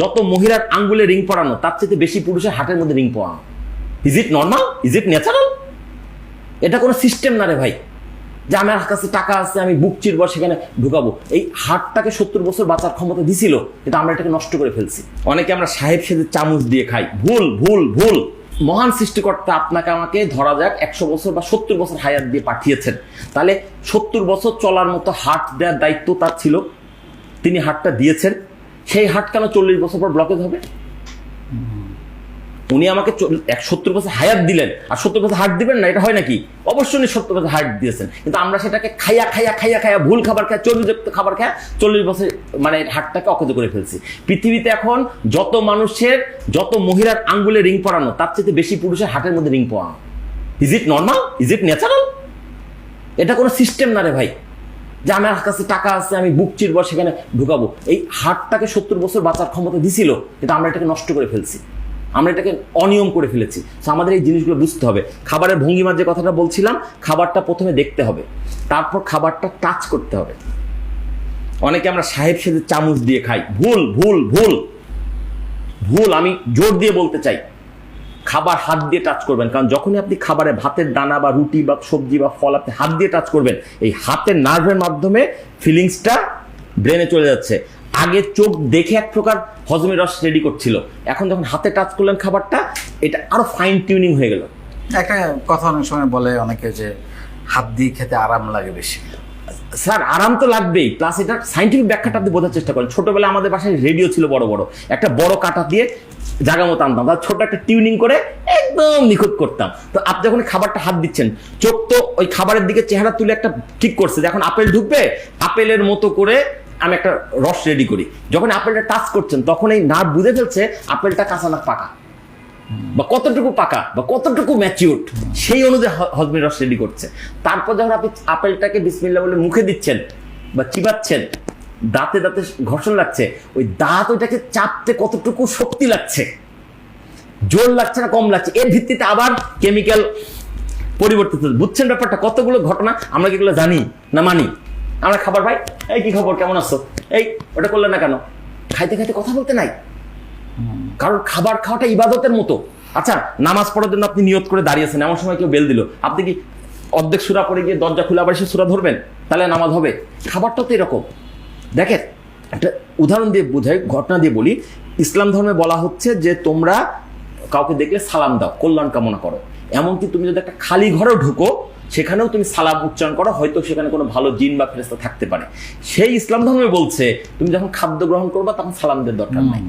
যত মহিলার আঙ্গুলে রিং পরানো তার চেয়ে বেশি পুরুষের হাটের মধ্যে রিং পরানো। Is it normal? Is it natural? এটা কোনো সিস্টেম না রে ভাই, যে আমার কাছে টাকা আছে আমি বুক চিরবো সেখানে ঢুকাবো। এই হাটটাকে 70 বছর বাঁচার ক্ষমতা দিছিল, কিন্তু আমরা এটাকে নষ্ট করে ফেলছি। অনেকে আমরা সাহেব সেজে চামচ দিয়ে খাই। ভুল ভুল ভুল। মহান সৃষ্টিকর্তা আপনাকে আমাকে ধরা যাক 100 বছর বা 70 বছর হায়াত দিয়ে পাঠিয়েছেন, তাহলে 70 বছর চলার মতো হাট দেওয়ার দায়িত্ব তার ছিল, তিনি হাটটা দিয়েছেন। সেই হাট কেন 40 বছর পর ব্লকেজ হবে? উনি আমাকে 70 বছর হায়াত দিলেন আর 70 বছর হাট দিবেন না, এটা হয় নাকি? অবশ্যই উনি 70 বছর হায়াত দিয়েছেন, কিন্তু আমরা সেটাকে খাইয়া খাইয়া খাইয়া খাইয়া ভুল খাবার খায়, চর্বিযুক্ত খাবার খায় 40 বছর মানে হাটটাকে অকেজ করে ফেলছি। পৃথিবীতে এখন যত মানুষের, যত মহিলার আঙ্গুলে রিং পরানো তার চেয়ে বেশি পুরুষের হাটের মধ্যে রিং পরানো। Is it normal? Is it natural? এটা কোনো সিস্টেম না রে ভাই, যে আমার কাছে টাকা আছে আমি বুক চিরবো সেখানে ঢুকাবো। এই হাটটাকে 70 বছর বাঁচার ক্ষমতা দিছিল, কিন্তু আমরা এটাকে নষ্ট করে ফেলছি, আমরা এটাকে অনিয়ম করে ফেলেছি। আমাদের এই জিনিসগুলো বুঝতে হবে। খাবারের ভঙ্গিমার যে কথাটা বলছিলাম, খাবারটা প্রথমে দেখতে হবে, তারপর খাবারটা টাচ করতে হবে। অনেকে আমরা সাহেব সেজে চামচ দিয়ে খাই। ভুল ভুল ভুল ভুল। আমি জোর দিয়ে বলতে চাই, খাবার হাত দিয়ে টাচ করবেন, কারণ যখনই আপনি খাবারে ভাতের দানা বা রুটি বা সবজি বা ফল আপনি হাত দিয়ে টাচ করবেন, এই হাতের নার্ভের মাধ্যমে ফিলিংসটা ব্রেনে চলে যাচ্ছে। আগে চোখ দেখে এক প্রকার হজমের রস রেডি করছিল, এখন যখন হাতে টাচ করলেন খাবারটা, এটা আরো ফাইন টিউনিং হয়ে গেল। একটা কথা অনেক সময় বলে অনেকে যে হাত দিয়ে খেতে আরাম লাগে বেশি। স্যার আরাম তো লাগবেই, প্লাস এটার সাইন্টিফিক ব্যাখ্যাটা আপনি বোঝার চেষ্টা করেন। ছোটবেলায় আমাদের বাসায় রেডিও ছিল বড় বড়, একটা বড় কাটা দিয়ে জায়গা মতো আনতাম, তার ছোট একটা টিউনিং করে একদম নিখুঁত করতাম। তো আপনি যখন খাবারটা হাত দিচ্ছেন, চোখ তো ওই খাবারের দিকে চেহারা তুলে একটা ঠিক করছে যে এখন আপেল ঢুকবে, আপেলের মতো করে আমি একটা রস রেডি করি। যখন আপেলটা টাচ করছেন তখন এই নার্ভ বুঝে ফেলছে আপেলটা কাঁচা না পাকা, বা কতটুকু পাকা বা কতটুকু ম্যাচিউরড, সেই অনুযায়ী হজমের রস রেডি করছে। তারপর যখন আপনি আপেলটাকে বিসমিল্লাহ বলে মুখে দিচ্ছেন বা চিবাচ্ছেন, দাঁতে দাঁতে ঘর্ষণ লাগছে, ওই দাঁত ওইটাকে চাপতে কতটুকু শক্তি লাগছে, জোর লাগছে না কম লাগছে, এর ভিত্তিতে আবার কেমিক্যাল পরিবর্তিত। বুঝছেন ব্যাপারটা? কতগুলো ঘটনা আমরা কি এগুলো জানি না মানি? আমরা খাবার ভাই, এই কি খবর, কেমন আছো, এই ওটা করলে না কেন, খাইতে খাইতে কথা বলতে নাই। কারণ খাবার খাওয়াটা ইবাদতের মতো। আচ্ছা, নামাজ পড়ার জন্য আপনি নিয়ত করে দাঁড়িয়েছেন, এমন সময় কেউ বেল দিল, আপনি কি অর্ধেক সূরা পড়ে গিয়ে দরজা খুলে আবার সে সূরা ধরবেন? তাহলে নামাজ হবে? খাবারটাও তো এরকম। দেখেন, একটা উদাহরণ দিয়ে বোঝাই, ঘটনা দিয়ে বলি। ইসলাম ধর্মে বলা হচ্ছে যে তোমরা কাউকে দেখলে সালাম দাও, কল্যাণ কামনা করো। এমনকি তুমি যদি একটা খালি ঘরেও ঢুকো, সেখানেও তুমি সালাম উচ্চারণ করো, হয়তো সেখানে কোনো ভালো জিন বা ফেরেশতা থাকতে পারে। সেই ইসলাম ধর্মে বলছে তুমি যখন খাদ্য গ্রহণ করবা তখন সালাম দেওয়ার দরকার নাই।